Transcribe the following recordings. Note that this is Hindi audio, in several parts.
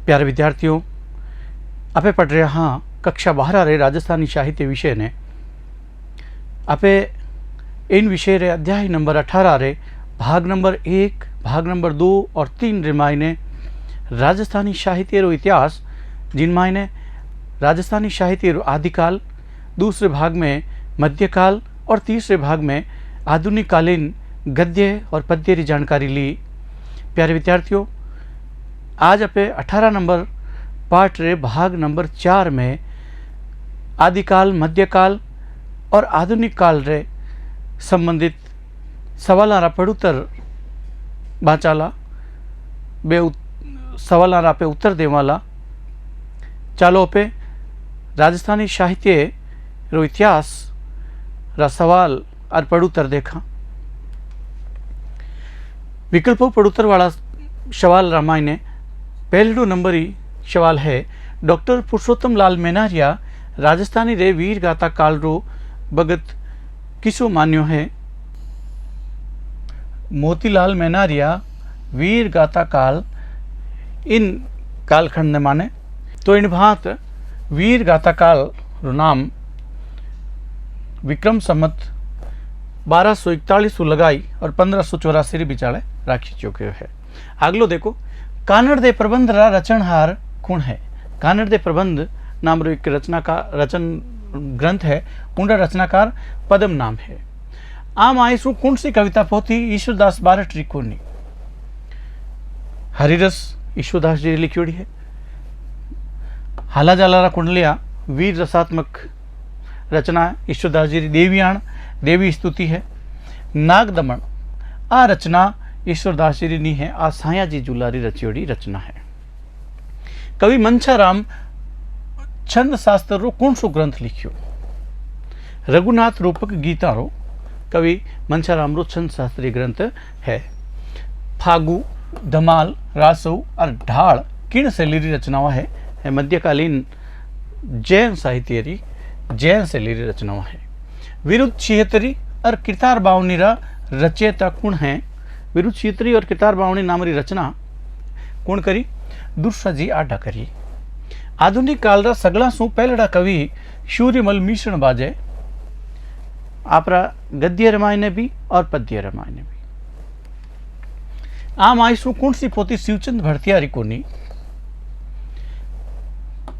प्यारे विद्यार्थियों, आपे पढ़ रहे हाँ कक्षा 12 रे राजस्थानी साहित्य विषय ने आपे इन विषय रे अध्याय नंबर 18 रे भाग नंबर 1, भाग नंबर 2 और 3 रे मायने राजस्थानी साहित्य रो इतिहास, जिन मायने राजस्थानी साहित्य रो आदिकाल, दूसरे भाग में मध्यकाल और तीसरे भाग में आधुनिक कालीन गद्य और पद्य की जानकारी ली। प्यारे विद्यार्थियों, आज आपे 18 नंबर पाठ रे भाग नंबर 4 में आदिकाल, मध्यकाल और आधुनिक काल रे संबंधित सवाल पड़ुतर बाचाला बे सवाल पे उत्तर देवाला। चालो पे राजस्थानी साहित्य रो इतिहास रा सवाल और पड़ुतर देखा। विकल्प पड़ुतर वाला सवाल रामायण पहलू नंबर ही सवाल है, डॉक्टर पुरुषोत्तम लाल मेनारिया राजस्थानी रे वीर गाथा काल रो भगत किसो मान्यो है। मोतीलाल मेनारिया वीर गाथा काल इन कालखंड ने माने, तो इन भात वीर गाथा काल रो नाम विक्रम संमत 1241 लगाई और 1584 री बिचाले राखी चुके है। अगलो देखो, कानड़ दे प्रबंध रा रचनहार कौन है। कानड़ दे प्रबंध नाम रो एक रचन ग्रंथ है, उनका रचनाकार पद्म नाम है। आम आयसु कौन सी कविता पोथी ईश्वरदास बारट री कोनी। हरिरस ईश्वरदास जी लिखियोड़ी है। हाला जालारा कुंडलिया वीर रसात्मक रचना है ईश्वरदास जी। देवियाण देवी स्तुति है। नाग दमन आ रचना ईश्वरदास जी नी है। आ साया जी जुलारी रचियोड़ी रचना है। कवि मंछाराम छंद शास्त्र रो कौन सो ग्रंथ लिखियो। रघुनाथ रूपक गीता रो कवि मंछाराम रो छंद शास्त्रीय ग्रंथ है। फागु, धमाल, रासव और ढाल किन शैली री रचनावा है। मध्यकालीन जैन साहित्य री जैन शैली री रचनावा है। विरुद्ध छिहत्तरी और किरतार बावनी रा रचयिता कौन है। विरुद्ध छिहत्तरी और किरतार बावनी नाम री रचना कौन करी। दुर्साजी आडा करी। आधुनिक काल रा सगला सु पहलड़ा कवि सूर्यमल मिश्रण बाजे। आपरा गद्य रामायण ने भी और पद्य रामायण ने भी। आम आयसु कौन सी पोथी शिवचंद भरतियारी कोनी।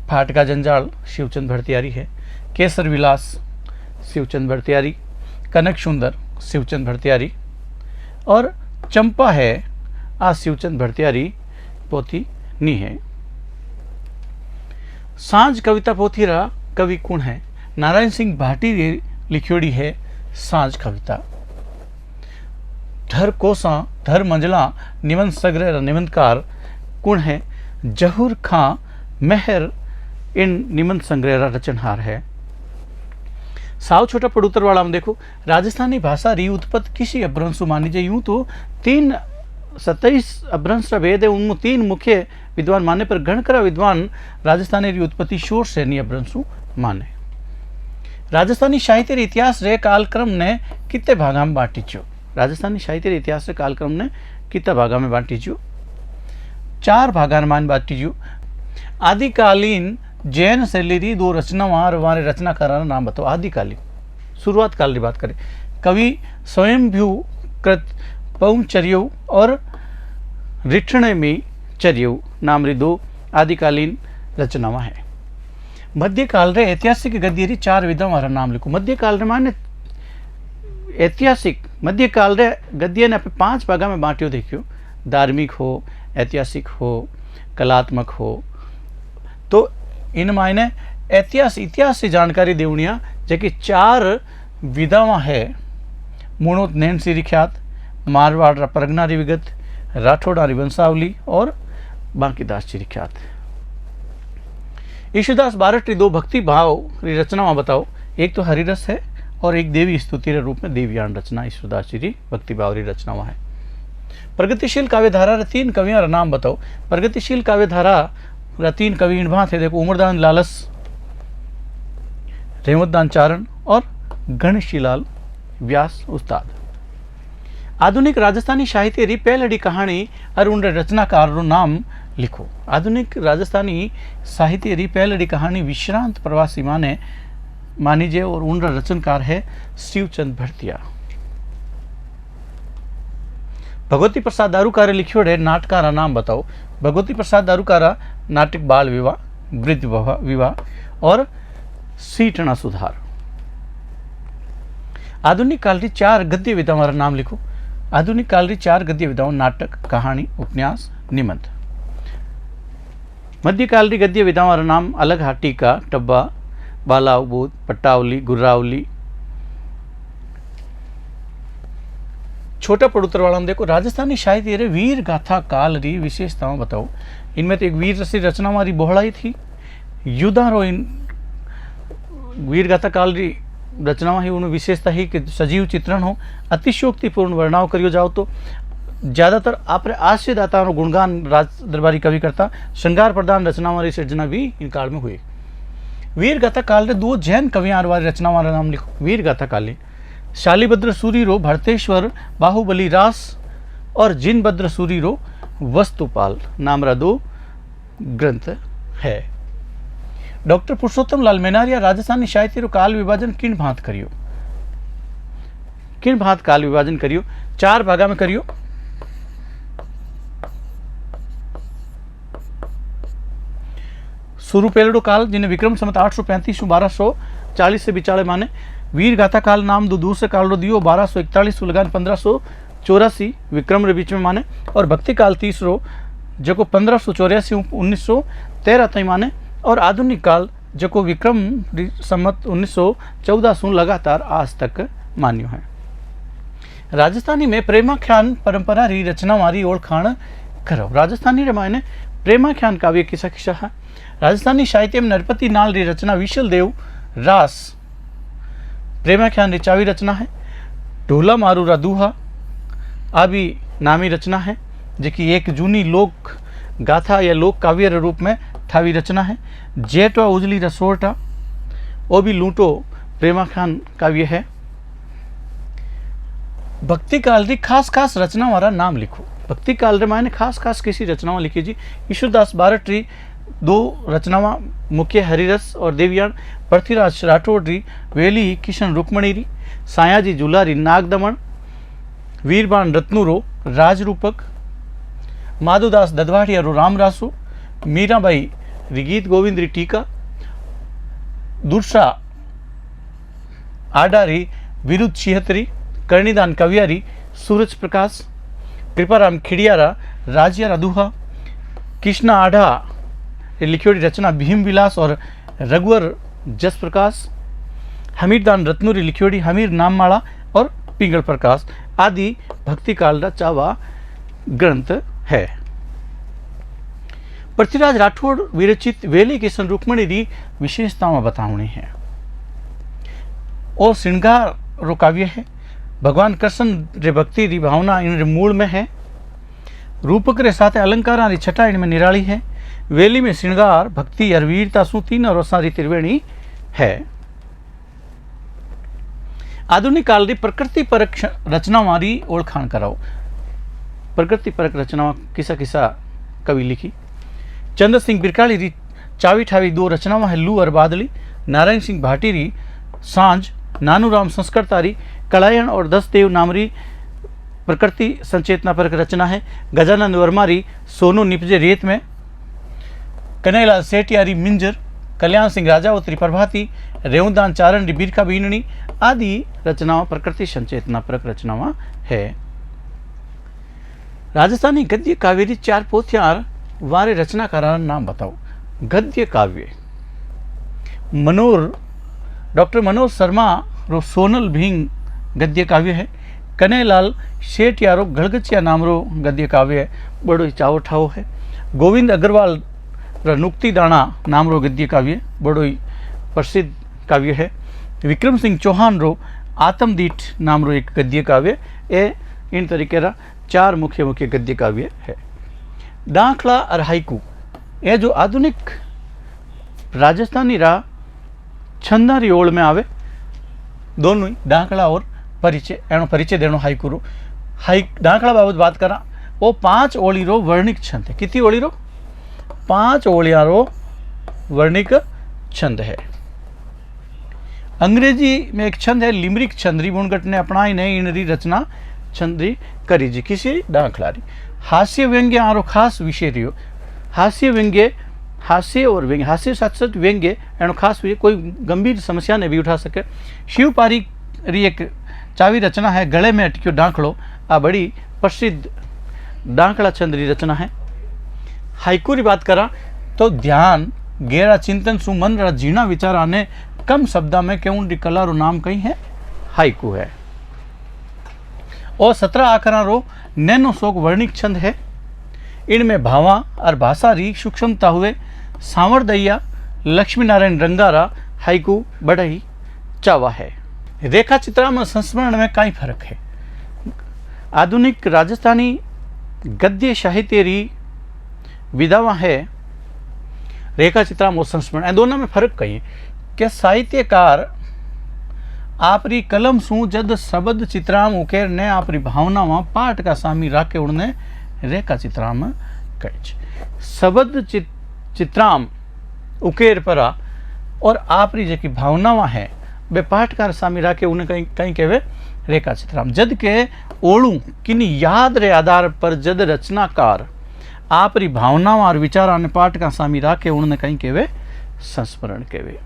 फाटका जंजाल शिवचंद भरतियारी है। केसर विलास शिवचंद भरतियारी। कनक सुंदर शिवचंद भरतियारी और चंपा है आ शिवचंद भरतियारी पोथी नी है। सांझ कविता पोथी रा कवि कौन है। नारायण सिंह भाटी लिखियोड़ी है सांझ कविता। धर कोसा धर मंजला निबंध सग्रह निबंधकार कौन है। जहूर खां मेहर इन निबंध संग्रह रा रचनहार है। साव छोटा पड़ुतर वाला में देखो, राजस्थानी भाषा री उत्पत्ति किसी अपभ्रंशु मानी जाए। यूं तो 27 अपभ्रंश भेद है, उनमें 3 मुख्य विद्वान माने, पर गणकरा विद्वान राजस्थानी री उत्पत्ति शोर सैनी अपभ्रंशु माने। राजस्थानी साहित्य इतिहास रे कालक्रम ने कितने भागा में बांटी छो। राजस्थानी साहित्य इतिहास रे कालक्रम ने कितने भागा में बांटी छो। 4 भागा में बांटी छो। आदिकालीन जैन शैली री 2 रचना वहां रचनाकारों नाम बताओ। आदिकालीन शुरुआत काल की बात करें, कवि स्वयंभू कृत पौचर्यो और रिठणमी चर्यो नाम री 2 आदिकालीन रचनावा है। मध्यकाल रे ऐतिहासिक गद्य री 4 विधा वाला नाम लिखो। मध्यकाल रे माने ऐतिहासिक मध्यकाल रे गद्य ने 5 भागा में बांटियो देखियो। धार्मिक हो, ऐतिहासिक हो, कलात्मक हो। तो इन मायने इतिहास से जानकारी देवनिया जबकि 4 विधावा है। मूणोत नैन सी ख्यात, मारवाड़ रा परगना री विगत, राठौड़ा री वंशावली और बांकीदास जी ख्यात। ईश्वरदास बारट री 2 भक्ति भाव री रचना बताओ। एक तो हरिरस है और एक देवी स्तुति रे रूप में देवयान रचना ईश्वरदास जी री भक्ति भाव री रचना है। प्रगतिशील काव्यधारा रे 3 कवियों रा नाम बताओ। प्रगतिशील काव्यधारा रा 3 कवि इन भात है देखो, उमरदान लालस, रेवतदान चारण और गणेशीलाल व्यास उस्ताद। आधुनिक राजस्थानी साहित्य री पहलड़ी कहानी और उन रचनाकार रो नाम लिखो। आधुनिक राजस्थानी साहित्य री पहलड़ी कहानी विश्रांत प्रवासी माने मानीजे और उनका रचनकार है शिवचंद भरतिया। भगवती प्रसाद दारूकारे लिखियोड़े नाटकारा नाम बताओ। भगवती प्रसाद दारूकारा नाटक बाल विवाह, वृद्ध विवाह और सीटना सुधार। आधुनिक काल की 4 गद्य विधाओं नाम लिखो। आधुनिक काल की 4 गद्य विधाओं नाटक, कहानी, उपन्यास, निबंध। मध्यकाल की गद्य विधाओं नाम अलग हा, टीका, टब्बा, बालाउबूद, पट्टावली, गुर्रावली। छोटा पड़ोत्तर वाला में देखो, राजस्थानी साहित्य रे वीर गाथा काल री विशेषताओं बताओ। इनमें तो एक वीर रसी रचना हमारी बोहड़ाई थी। युद्धारो इन वीर गाथा काल री रचना ही उन विशेषता ही कि सजीव चित्रण हो, अतिशोक्तिपूर्ण वर्णनाओं करियो जाओ तो ज़्यादातर आपरे आश्रयदाताओं गुणगान राज दरबारी कवि करता। श्रृंगार प्रधान रचना वाली सृजना भी इन काल में हुई। वीर गाथा काल रे 2 जैन कवियां वाली रचना वाला नाम लिखो। वीर गाथा काली शालीभद्र सूरी रो भरतेश्वर बाहुबली रास और जिनभद्र सूरी रो वस्तुपाल नाम रा 2 ग्रंथ है। डॉक्टर पुरुषोत्तम लाल मेनारिया राजस्थानी साहित्य रो काल विभाजन किन भांत करियो। किन भांत काल विभाजन करियो? 4 भागा में करियो। शुरू पहलड़ो काल जिन्हें विक्रम संवत 835 1240 से बिचाले माने। वीर गाथा काल नाम दो दूसरे काल रो दियो 1241 लगान 1584 विक्रम रे बीच में माने। और भक्ति काल तीसरो जो 1584 1913 तई माने। और आधुनिक काल जो विक्रम संवत 1914 सु लगातार आज तक मान्यो है। राजस्थानी में प्रेमाख्यान परंपरा री रचना मारी ओळखाण करो। राजस्थानी रे मायने प्रेमाख्यान काव्य किसा किसा है। राजस्थानी साहित्य में नरपति नाल री रचना विशल देव रास प्रेमाख्यान री चावी रचना है। ढोला मारू रा दूहा आ भी नामी रचना है, जेकी एक जूनी लोक गाथा या लोक काव्य रे रूप में थावी रचना है। जेटवा उजली रसोटा वो भी लूटो प्रेमाख्यान काव्य है। भक्ति काल री खास खास रचना वाला नाम लिखो। भक्ति काल रे मायने खास खास किसी रचनावा लिखी जी। ईश्वरदास बारट री 2 रचनावा मुख्य हरिरस और देवयान। पृथ्वीराज राठौड़ री वेली किशन रुक्मणी री। सायाजी जुलारी नागदमन। वीरबान रत्नुरो राजरूपक। माधुदास ददवाड़िया रो रामरासु। मीराबाई री गीत गोविंद री टीका। दुर्सा आडारी विरुद्ध छिहत्तरी। कर्णिदान कवियारी सूरज प्रकाश। कृपाराम खिड़ियारा राजियारा दूहा। कृष्णा आढ़ा लिखियोड़ी रचना भीम विलास और रघुवर जस प्रकाश। हमीरदान रत्नुरी लिखियोड़ी हमीर नाममाला और पिंगल प्रकाश आदि भक्ति काल रा चावा ग्रंथ है। पृथ्वीराज राठौड़ विरचित वेली किशन रुक्मणी री विशेषताओं बतावनी है। और श्रृंगार रो काव्य है। भगवान कृष्ण रे भक्ति री भावना इन मूल में है। रूपक रे साथ अलंकारा री छटा इनमें निराली है। वेली में श्रृंगार भक्ति और वीरता सु 3 रसा री त्रिवेणी है। आधुनिक काल री प्रकृति परक रचना मारी ओळखाण कराओ। प्रकृति परक रचना किसा किसा कवि लिखी। चंद्र सिंह बिरकाली री चावी ठावी 2 रचनावां है लू और बादली। नारायण सिंह भाटी री सांझ। नानूराम संस्कृता री कलायन और 10 देव नामरी प्रकृति संचेतना परक रचना है। गजानंद वर्मा री सोनू निपजे रेत में। कन्हैयालाल सेठियारी मिंजर। कल्याण सिंह राजावती प्रभाती। रेवदान चारण री बीरका बीननी आदि रचनाओं प्रकृति संचेतना परक रचनावां है। राजस्थानी गद्य काव्य री 4 पोथियां वारे रचनाकारा नाम बताओ। गद्य काव्य डॉक्टर मनोज शर्मा रो सोनल भींग गद्य काव्य है। कन्हैयालाल सेठियारो गड़गचिया नाम रो गद्य काव्य है, बड़ो चावो ठाओ है। गोविंद अग्रवाल रो नुक्ति दाना नाम रो गद्य काव्य बड़ो प्रसिद्ध काव्य है। विक्रम सिंह चौहान रो आत्मदीठ नाम रो एक गद्य काव्य ए इन तरीके रा 4 मुख्य गद्य काव्य है। डांखला और हाइकू ये जो आधुनिक राजस्थानी रा छंदारी ओळ में आवे। दोनों ही डांखला और परिचय एनो परिचय देनो हाइकू रो। डांखला बाबत बात करा वो 5 ओळी रो वर्णिक छंद है। कितनी ओळी रो 5 ओलियारो वर्णिक छंद है। अंग्रेजी में एक छंद है लिमरिक छंद री बुणगट ने अपनाई ने इनरी रचना छंदी करी जी किसी दाखलारी। हास्य व्यंग्य आरो खास विषय रहो। हास्य व्यंग्य, हास्य और व्यंग्य, हास्य साथ साथ व्यंग्य एनो खास विषय, कोई गंभीर समस्या ने भी उठा सके। शिव पारी री एक चावी रचना है गले में अटक्यो डांकड़ो। आ बड़ी प्रसिद्ध डांकड़ा छंद री रचना है। हाइकू री बात करा तो ध्यान गहरा चिंतन सु मन रा जीना विचारा ने कम शब्दा में केवुं री कला रो नाम कही है हाइकू है। और 17 आखरा रो नैनो शोक वर्णिक छंद है। इनमें भावा और भाषा री सूक्ष्मता हुए सांवरदैया लक्ष्मी नारायण रंगारा हाइकू बढ़ई चावा है। रेखा चित्रा में संस्मरण में कई फर्क है। आधुनिक राजस्थानी गद्य साहित्य री विधावा है रेखा चित्रा और संस्मरण, दोनों में फर्क कही कि साहित्यकार आपरी कलम सु जद शब्द चित्राम उकेर ने आपरी भावना में पाठ का सामी राखे उड़ने रेखा चित्राम कहे। शब्द चित्राम उकेर परा और आपरी जी भावनावा है बे पाठकार सामी राखे उन्हें कहीं कहीं कहवे रेखा चित्राम। जद के ओलू किनी याद रे आधार पर जद रचनाकार आपरी भावनावा और विचारा ने पाठ का सामी राखे उन्हें कहीं कहवे संस्मरण कहवे।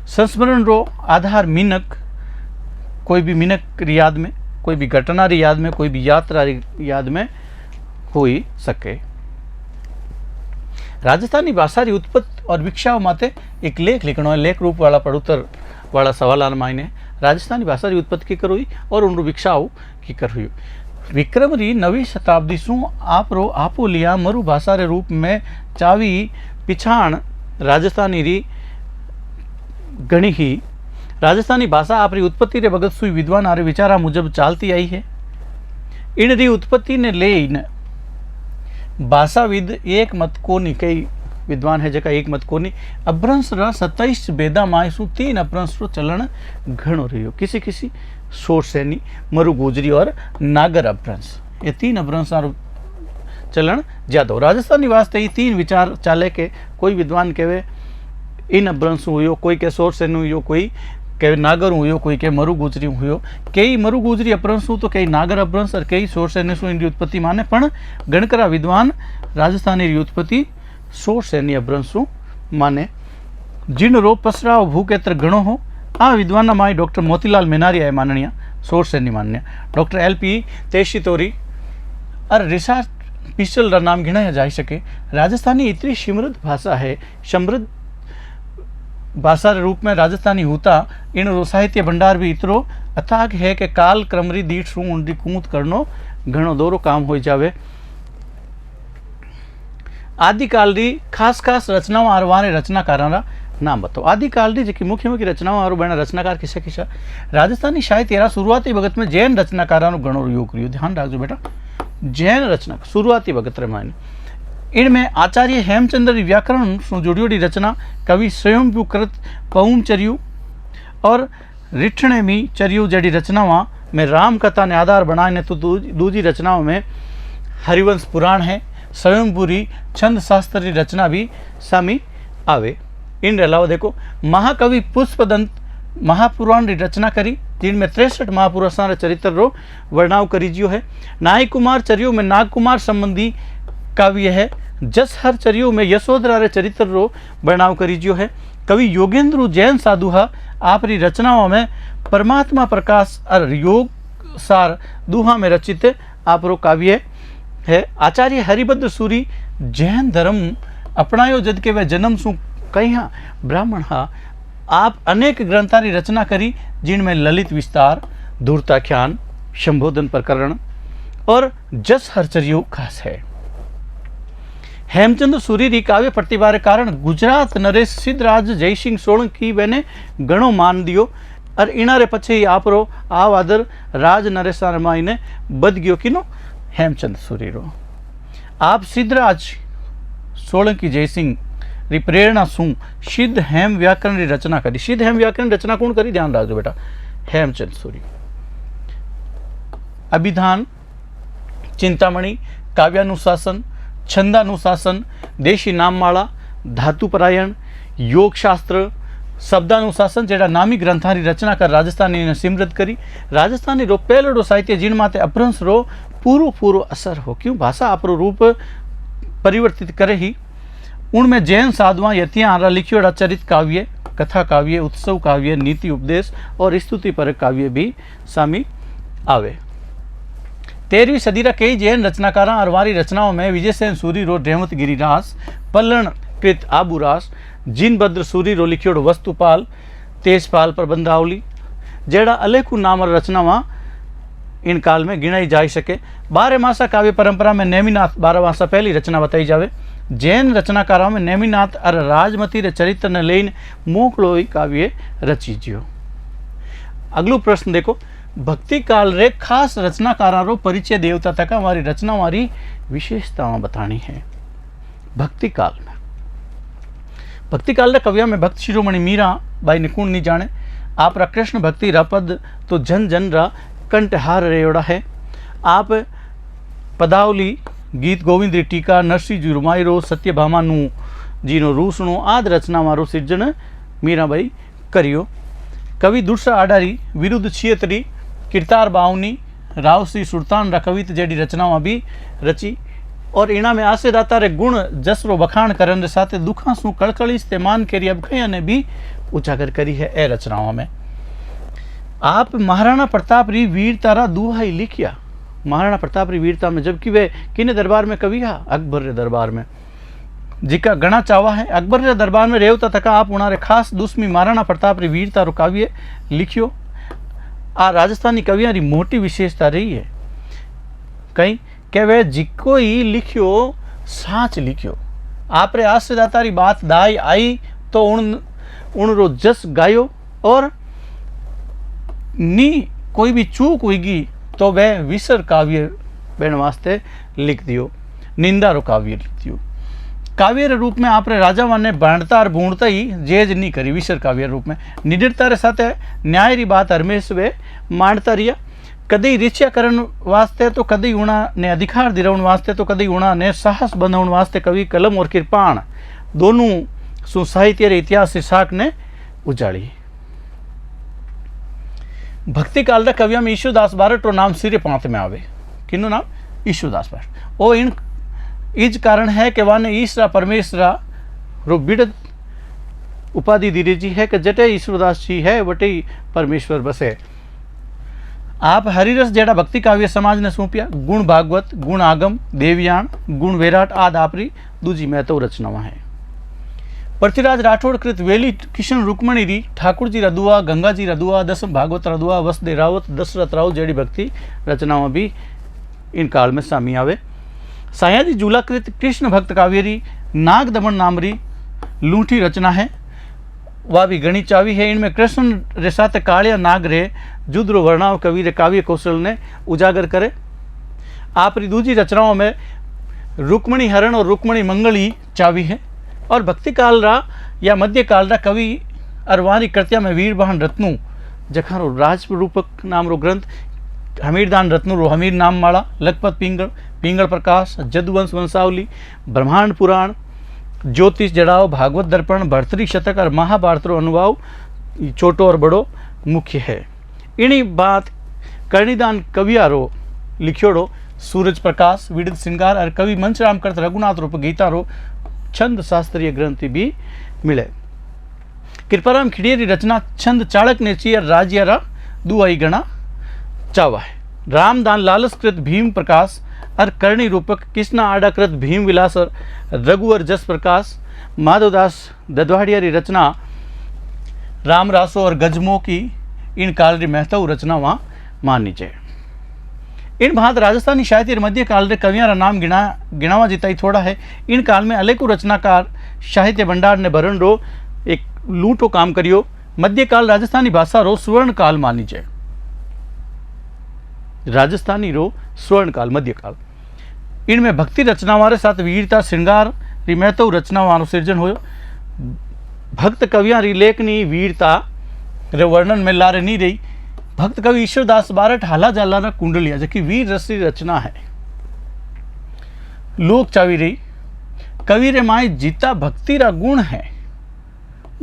संस्मरण रो आधार मिनक, कोई भी मिनक री याद में, कोई भी घटना री याद में, कोई भी यात्रा री याद में होई सके। राजस्थानी भाषा री उत्पत्ति और विकसाव माते एक लेख लिखनो है। लेख रूप वाला पढ़ुतर वाला सवाल मायने राजस्थानी भाषा री उत्पत्ति की कर हुई और उनरो विकसाव की कर हुई। विक्रम री 9वीं शताब्दी सु आपरो आपो लिया मरु भाषा रे रूप में चावी पिछाण राजस्थानी री गणी ही। राजस्थानी भाषा आपरी उत्पत्ति रे भगत सुई विद्वान आरे विचारा मुजब चालती आई है। इन री उत्पत्ति ने लेन भाषाविद एक मत कोनी, कई विद्वान है जका एक मत कोनी। अपभ्रंश रा 27 बेदा माय सु 3 अपभ्रंश रो चलन घणो रह्यो। किसी किसी सोरसेनी, मरु गुजरी और नागर अपभ्रंश, ये 3 अपभ्रंश रो चलन ज्यादा। राजस्थानी वास्ते ये 3 विचार चाले के कोई विद्वान कहे इन अपभ्रंश हुयो, कोई के सोरसेन हुयो, कोई के नागर हुयो, कोई के मरु गुजरी हुयो। कई मरु गुजरी अपभ्रंश तो कई नागर अपभ्रंश और कई सोरसेनी सु इनकी उत्पत्ति माने, पण गणकरा विद्वान राजस्थानी री उत्पत्ति सोरसेनी अपभ्रंश माने। जिन रो पसराव भूकेत्र गणो हो आ विद्वान माई डॉक्टर मोतीलाल मेनारिया है माननिया सोरसेनी मान्य। डॉक्टर LP तेशीतोरी और रिसार्च पिस्टल रा नाम गिनाया जा सके। राजस्थानी इतनी समृद्ध भाषा है, समृद्ध भाषा रूप में राजस्थानी होता इन साहित्य भंडार भी इतरो अथाक है कि काल क्रमरी दीठ सु उनकी कूंत करनो घणो दोरो काम हो जावे। आदिकाल री खास खास रचनाओं आरवारे रचनाकारा नाम बताओ। आदिकाल री जी मुख्य मुख्य रचनाओं आरो बना रचनाकार किसा किसा। राजस्थानी साहित्य रा शुरुआती वक्त में जैन रचनाकारा घणो योग करियो। ध्यान रखजो बेटा, जैन रचना शुरुआती वक्त रे माने इनमें आचार्य हेमचंद्र व्याकरण सु जुड़ियोड़ी रचना, कवि स्वयंभू कृत पऊम चर्यू और रिठणेमी चर्यू जड़ी रचनावां में राम कथा ने आधार बनाने तो दूजी रचनाओं में हरिवंश पुराण है, स्वयंपुरी छंद शास्त्र की रचना भी सामी आवे। इन अलावा देखो महाकवि पुष्पदंत महापुराण की रचना करी जिनमें 63 महापुरुषों चरित्र रो वर्णव करीजियो है। नायक कुमार चर्यो में नागकुमार संबंधी काव्य है। जस हर चर्यो में यशोधरा रे चरित्र रो वर्णव करीजियो है। कवि योगेंद्र जैन साधुहा आपरी रचनाओं में परमात्मा प्रकाश और योग सार दुहा में रचित आपरो काव्य है। आचार्य हरिभद्र सूरी जैन धर्म अपनायो जद के वह जन्म सु कहीं ब्राह्मण हा आप अनेक ग्रंथों की रचना करी जिनमें ललित विस्तार, धूर्ताख्यान, संबोधन प्रकरण और जस हरचर्यो खास है। हेमचंद्र सूरी री काव्य प्रतिभा के कारण गुजरात नरेश सिद्धराज जयसिंह सोलंकी बेने घणो मान दियो और इनारे पछे आपरो आव आदर राज नरेश माई ने बद गयो किनो हेमचंद्र सूरी रो। आप सिद्धराज सोलंकी जयसिंह री प्रेरणा सु सिद्ध हेम व्याकरण री रचना करी। सिद्ध हेम व्याकरण रचना कौन करी? ध्यान रखो बेटा, हेमचंद्र सूरी। अभिधान, चिंतामणि, काव्यानुशासन, छंदानुशासन, देशी नाममाला, धातुपरायण, योग शास्त्र, शब्दानुशासन जेड़ा नामी ग्रंथों की रचना कर राजस्थानी ने सिमरत करी। राजस्थानी रो पहलो साहित्य जिन माते अपभ्रंश रो पूरो असर हो, क्यों भाषा आपरो रूप परिवर्तित करे ही। उनमें जैन साधुआ यतियां लिखियोड़ा चरित काव्य, कथा काव्य, उत्सव काव्य, नीति उपदेश और स्तुति पर काव्य भी शामिल आवे। 13वीं सदी रा कई जैन रचनाकारा अरवारी रचनाओं में विजयसेन सूरी रो रेवंत गिरिरास, पल्लण कृत आबूरास, जिनभद्र सूरी रो लिखियोड़ो वस्तुपाल, तेजपाल प्रबंधावली जेड़ा अलेखु नाम रचनावां इन काल में गिनाई जा सके। 12 मासा काव्य परंपरा में नेमिनाथ 12 मासा पहली रचना बताई जावे। जैन रचनाकारों में नेमिनाथ और राजमती रे चरित्र ने लईने मोकळो काव्य रची ज्यो। अगलो प्रश्न देखो, भक्ति काल रे खास रचनाकारों रो परिचय देवता तक हमारी रचना हमारी विशेषताओं बतानी है। भक्ति काल में भक्ति काल रे कविया में भक्त शिरोमणि मीरा बाई निकुण नहीं जाने आप रा कृष्ण भक्ति रा पद तो जन जन रा कंठहार रेवड़ा है। आप पदावली, गीत गोविंद री टीका, नरसिंह जी रुमाईरो, सत्यभामा नु जीनो रूसणो आद रचना मारो सिर्जन मीराबाई करियो। कवि दुर्सा आडारी, विरुद्ध छियतरी, कीर्तार बावनी, रावसी सुल्तान रा कवित जेडी रचनावां भी रची और इना में आसेदाता रे गुण जसरो बखाण करन रे साथे दुखा सु कड़कड़ी से मान केरी अबखया ने भी उजागर करी है ए रचनाओं में। आप महाराणा प्रताप री वीरता रा दुहाई लिखिया। महाराणा प्रताप री वीरता में, जबकि वे किने दरबार में कवि हा, अकबर रे दरबार में जिका गणा चावा है। अकबर रे दरबार में रेवता तका आप उनारे खास दुश्मी महाराणा प्रताप री वीरता रो काव्य लिखियो। आ राजस्थानी कवियां री मोटी विशेषता रही है कहीं के वे जिको ही लिखियो साच लिखियो। आप रे आश्रयदाता री बात दाई आई तो उन रो जस गायो और नी कोई भी चूक हुईगी तो वह विसर काव्य बेन वास्ते लिख दियो, निंदा रो काव्य लिख दियो। काव्य रे रूप में आप रे राजावां ने बांधता और बूंदता ही जेज नहीं करी। विसर काव्य रूप में निडरता रे साथे न्याय री बात हरमेश वे मांडता रिया। कदी रिचा करन वास्ते तो कदी उणा ने अधिकार दिलावन वास्ते तो कदी उणा ने साहस बनावन वास्ते कवि कलम और कृपाण दोनों सु साहित्य रे इतिहास री साख ने उजाड़ी। भक्ति काल रा कविया में ईश्वरदास बारट रो नाम सिरे पांत में आवे। किनो नाम? ईश्वरदास बारट। ओ इन इज कारण है कि वाने ईश्वरा परमेश्वरा रो बिड़त उपाधि दी जी है कि जटे ईश्वरदास जी है वटे परमेश्वर बसे। आप हरिरस जेड़ा भक्ति काव्य समाज ने सौंपिया। गुण भागवत, गुण आगम, देवयान, गुण वेराट आदि आपरी दूजी महत्व रचनावां है। पृथ्वीराज राठौड़ कृत वेली किशन रुक्मणी री, ठाकुर जी रदुआ, गंगा जी रदुआ, दसम भागवत रदुआ, वसुदेव रावत, दशरथ राव जेडी भक्ति रचनावां भी इन काल में सामी आवे। सायाजी जूला कृत कृष्ण भक्त काव्य री नाग दमन नामरी लूठी रचना है, वह भी गणी चावी है। इनमें कृष्ण रे साथ कालिया नाग रे जुद्रो वर्णाव कवि रे काव्य कौशल ने उजागर करे। आप री दूजी रचनाओं में रुक्मणी हरण और रुक्मणी मंगली चावी है। और भक्ति काल रा या मध्य काल रा कवि अरवारी कृत्या में वीरवाहन रत्नु जखारो राज रूपक नाम रो ग्रंथ, हमीरदान रत्नु रो हमीर नाम माला, लखपत पिंगल प्रकाश, जदुवंश वंशावली, ब्रह्मांड पुराण, ज्योतिष जड़ाव, भागवत दर्पण, भर्तरी शतक और महाभारत रो अनुवाव छोटो और बड़ो मुख्य है। इन्हीं बात कर्णिदान कवियारो लिखियोड़ो सूरज प्रकाश, विविध श्रृंगार और कवि मंचराम कृत रघुनाथ रूप गीता रो छंद शास्त्रीय ग्रंथ भी मिले। कृपाराम खिड़ियरी रचना छंद चाणक ने चियर राज्यरा दुआई गणा चावा है। रामदान लालसकृत भीम प्रकाश और करणी रूपक कृष्णा आडाकृत भीम विलास और रघुवर जस प्रकाश, माधवदास ददवाड़िया री रचना रामरासो और गजमो की इन काल री महत्व रचना वहाँ मानी जाए। इन भांत राजस्थानी साहित्य मध्य काल रे कवियां रा नाम गिनावा जिताई थोड़ा है। इन काल में अलेको रचनाकार साहित्य भंडार ने भरण रो एक लूटो काम करियो। मध्यकाल राजस्थानी भाषा रो स्वर्ण काल मानी जाए। राजस्थानी रो स्वर्ण काल मध्यकाल। इनमें भक्ति रचनावां साथ वीरता श्रृंगार री महत्व रचनावां सृजन होयो। भक्त कवियां री लेखनी वीरता रे वर्णन में लारे नहीं रही। भक्त कवि ईश्वरदास बारट हाला जाला कुंडलिया जबकि वीर रसी रचना है। लोक चावी रही कवि रे माए जीता भक्ति रा गुण है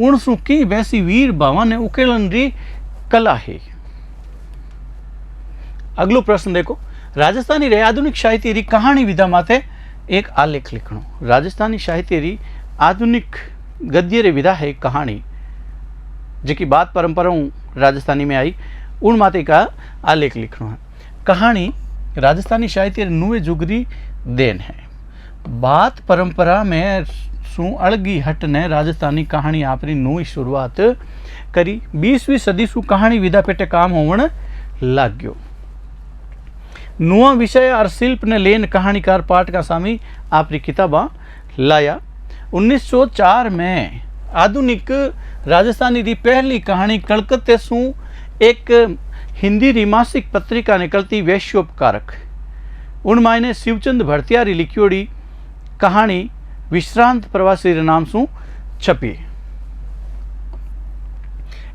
उन सु की वैसी वीर भावा ने उकेलन री कला है। अगलो प्रश्न देखो, राजस्थानी रे आधुनिक साहित्य री कहानी विधा माते एक आलेख लिखणो। राजस्थानी साहित्य री आधुनिक गद्य रे विधा है कहानी जेकी बात परंपराओं राजस्थानी में आई उन माते का आलेख लिखणो है। कहानी राजस्थानी साहित्य नुए जुगरी देन है। बात परंपरा में सु अड़गी हट ने राजस्थानी कहानी आपरी नुई शुरुआत करी। 20वीं सदी सु कहानी विधा पेटे काम होवण लाग्यो। नुआ विषय और शिल्प ने लेन कहानीकार पाठका सामी आपरी किताबा लाया। 1904 में आधुनिक राजस्थानी री पहली कहानी कलकत्ते सु एक हिंदी री मासिक पत्रिका निकलती वैश्योपकारक उन मायने शिवचंद भरतियारी लिखियोड़ी कहानी विश्रांत प्रवासी रे नाम सु छपी।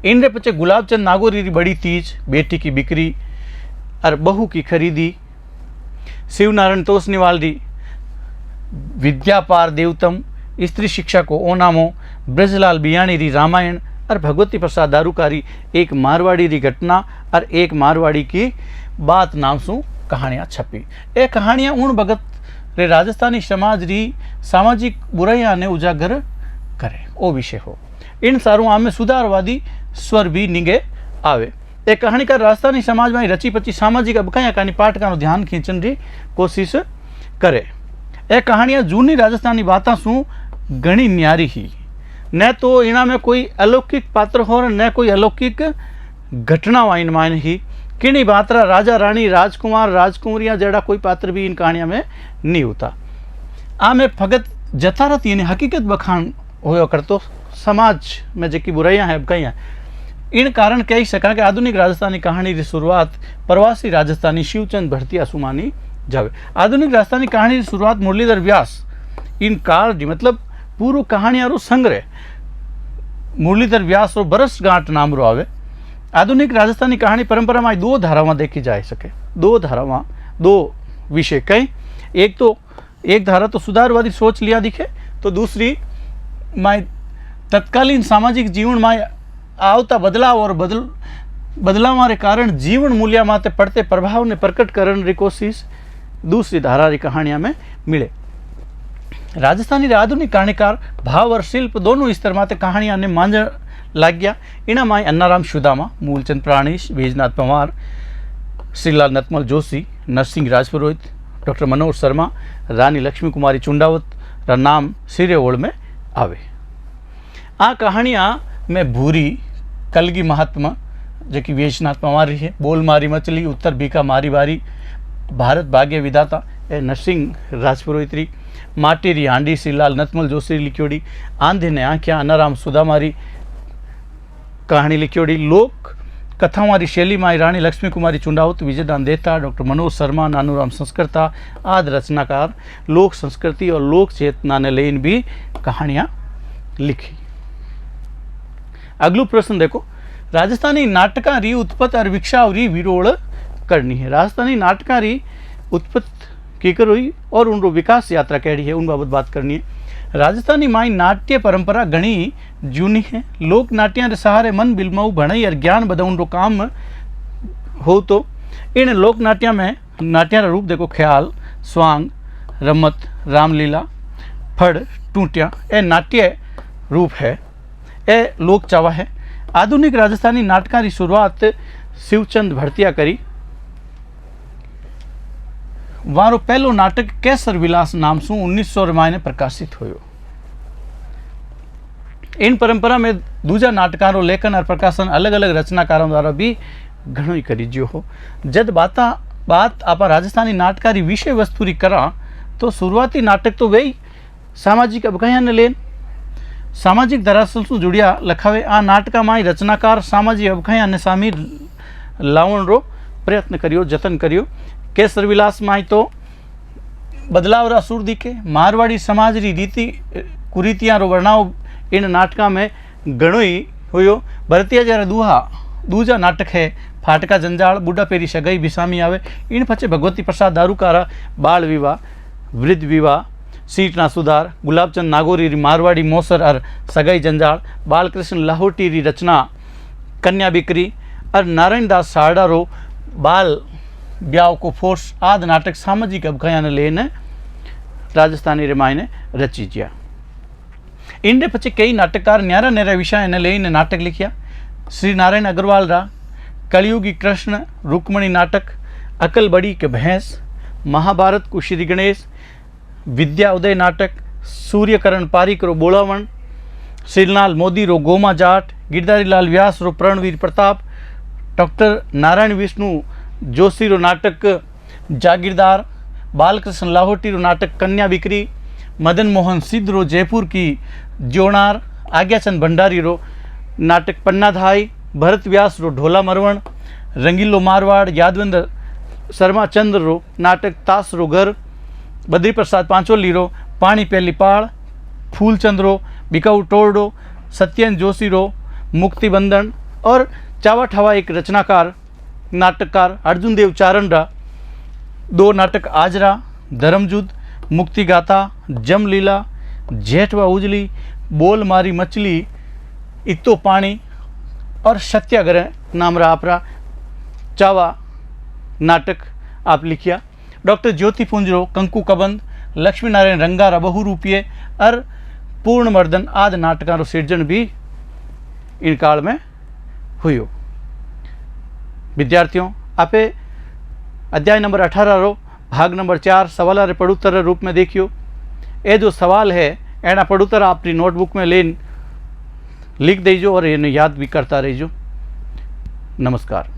इन रे पचे गुलाबचंद नागौरी री बड़ी तीज, बेटी की बिक्री और बहू की खरीदी, शिवनारायण तोसनीवाल री विद्यापार देवतम, स्त्री शिक्षा को ओनामो, ब्रजलाल बियाणी री रामायण और भगवती प्रसाद दारूकारी एक मारवाड़ी री घटना और एक मारवाड़ी की बात नाम सु कहानियाँ छपी। ये कहानियाँ उन भगत रे राजस्थानी समाज री सामाजिक बुराइयां ने उजागर करे ओ विषय हो। इन सारों आम में सुधारवादी स्वर भी निगे आवे। एक कहानीकार राजस्थानी समाज में रची पची सामाजिक अबकाया कानी पाठका ध्यान खींचने की कोशिश करे। ए कहानियाँ जूनी राजस्थानी बातों सु घनी न्यारी ही, न तो इना में कोई अलौकिक पात्र हो न कोई अलौकिक घटना वाइन मायन ही। किनी बातरा राजा रानी राजकुमार राजकुमारियाँ जड़ा कोई पात्र भी इन कहानियों में नहीं होता। आ में फगत जथारत यानी हकीकत बखान होया करतो समाज में जेकी बुराइयां है अबकाइयाँ। इन कारण कही सका कि आधुनिक राजस्थानी कहानी की शुरुआत प्रवासी राजस्थानी शिवचंद भरतिया सुमानी जावे। आधुनिक राजस्थानी कहानी की शुरुआत मुरलीधर व्यास इन काल जी मतलब पूर्व कहानियारो संग्रह मुरलीधर व्यास और बरस गांठ नाम रो आवे। आधुनिक राजस्थानी कहानी परंपरा में दो धारावां देखी जा सके। दो धारावां दो विषय कई, एक तो एक धारा तो सुधारवादी सोच लिया दिखे, तो दूसरी में तत्कालीन सामाजिक जीवन में आवता बदलाव और बदलाव के कारण जीवन मूल्य माते पड़ते प्रभाव ने प्रकट करने की कोशिश दूसरी धारा री कहानियां में मिले। राजस्थानी रे आधुनिक कहानीकार भाव और शिल्प दोनों स्तर माते कहानियां ने मांझ लाग गया। इना माई अन्नाराम सुदामा, मूलचंद प्राणीश, बीजनाथ पंवार, श्रीलाल नतमल जोशी, नरसिंह राजपुरोहित, डॉक्टर मनोहर शर्मा, रानी लक्ष्मी कुमारी चुंडावत रा नाम सिरे ओढ़ में आवे। आ कहानियां में भूरी, कलगी महात्मा जेकी वेशनाथ पंवार रही है, बोल मारी मचली, उत्तर बीका मारी बारी, भारत भाग्य विधाता ए नरसिंह राजपुरोहित री, माटी री हांडी श्रीलाल नतमल जोशी लिखियोड़ी, आंधे ने आँख्या अन्नाराम सुदामारी कहानी लिखियोड़ी, लोक कथाओं वाली शैली में रानी लक्ष्मी कुमारी चुंडावत, विजयदान देता, डॉक्टर मनोज शर्मा, नानूराम संस्कृता आदि रचनाकार लोक संस्कृति और लोक चेतना ने लेन भी कहानियां लिखी। अगलो प्रश्न देखो, राजस्थानी नाटकारी उत्पत्ति और विकसावरी विरोड़ करनी है। राजस्थानी नाटकारी उत्पत्ति कीकर हुई और उनको विकास यात्रा कैडी है उन बाबत बात करनी है। राजस्थानी माई नाट्य परंपरा घनी जूनी है। लोक नाट्या रे सहारे मन बिलमाऊ भणाई और ज्ञान बधाउन रो काम हो तो इन लोक नाट्या में नाट्या रा रूप देखो ख्याल, स्वांग, रमत, रामलीला, फड़, टूटिया ए नाट्य रूप है, ए लोक चावा है। आधुनिक राजस्थानी नाटका री शुरुआत शिवचंद भरतिया करी। वारो पहलो नाटक कैसर विलास नाम सु 1900 में प्रकाशित होयो। इन परंपरा में दूजा नाटकारो लेखन और प्रकाशन अलग अलग रचनाकारों द्वारा भी घणो ही करी जो हो। जद बात आप राजस्थानी नाटकारी विषय वस्तु री करा तो शुरुआती नाटक तो वही सामाजिक अबकाया ने लेन सामाजिक दरासल से जुड़िया लखावे। आ नाटका में रचनाकार सामाजिक अबकाया ने सामी लावण रो प्रयत्न करियो, जतन करियो। केसर विलास में तो बदलाव रा सुर दिखे, मारवाड़ी समाज री रीति कुरीतियां रो वर्णाव इन नाटका में घणो ही होयो। भरतिया जरा दूजा नाटक है फाटका जंजाल, बूढ़ा पेरी सगाई बिसामी आवे। इन पछे भगवती प्रसाद दारूकारा बाल विवाह, वृद्ध विवाह, सीट ना सुधार, गुलाबचंद नागौरी री मारवाड़ी मौसर और सगाई जंजाल, बालकृष्ण लाहौटी री रचना कन्या बिक्री और नारायण दास सारडा रो बाल ब्याह को फोर्स आदि नाटक सामाजिक अबकाया ने लेने राजस्थानी रामायण ने रची दिया। इनके पछी कई नाटककार न्यारा न्यारा विषय ने लेने नाटक लिखिया। श्री नारायण अग्रवाल रा कलयुगी कृष्ण रुक्मणी नाटक, अकल बड़ी के भैंस, महाभारत को श्री गणेश, विद्या उदय नाटक, सूर्यकरण पारिक रो बोलावण, श्रीलाल मोदी रो गोमा जाट, गिरधारी लाल व्यास रो प्रणवीर प्रताप, डॉक्टर नारायण विष्णु जोशी रो नाटक जागीरदार, बालकृष्ण लाहौटी रो नाटक कन्या बिक्री, मदन मोहन सिद्ध रो जयपुर की जोनार, आज्ञाचंद भंडारी रो नाटक पन्नाधाई, भरत व्यास रो ढोला मरवण, रंगीलो मारवाड़, यादवेंद्र शर्मा चंद्र रो नाटक तास रो घर, बद्री प्रसाद पांचोली रो पानी पहली पाड़, फूलचंद रो बिकाऊ टोरडो, सत्येंद्र जोशी रो मुक्ति बंधन और चावट हवा एक रचनाकार नाटककार अर्जुन देव चारण रा दो नाटक आजरा, धर्मयुद्ध, मुक्ति गाथा, जमलीला, जेठवा उजली, बोल मारी मछली, इतो पानी और सत्याग्रह नाम रा आपरा चावा नाटक आप लिखिया। डॉक्टर ज्योति पुंजरो कंकु कबंध, लक्ष्मी नारायण रंगारा बहुरूपीय और पूर्णमर्दन आदि नाटकों रो सृजन भी इन काल में हुयो। विद्यार्थियों, आपे अध्याय नंबर 18 रो भाग नंबर 4 सवाल रे पड़ुत्तर रूप में देखियो। ये जो सवाल है एना पड़ुत्तर अपनी नोटबुक में लेन लिख दीजो और इन्हें याद भी करता रहीजो। नमस्कार।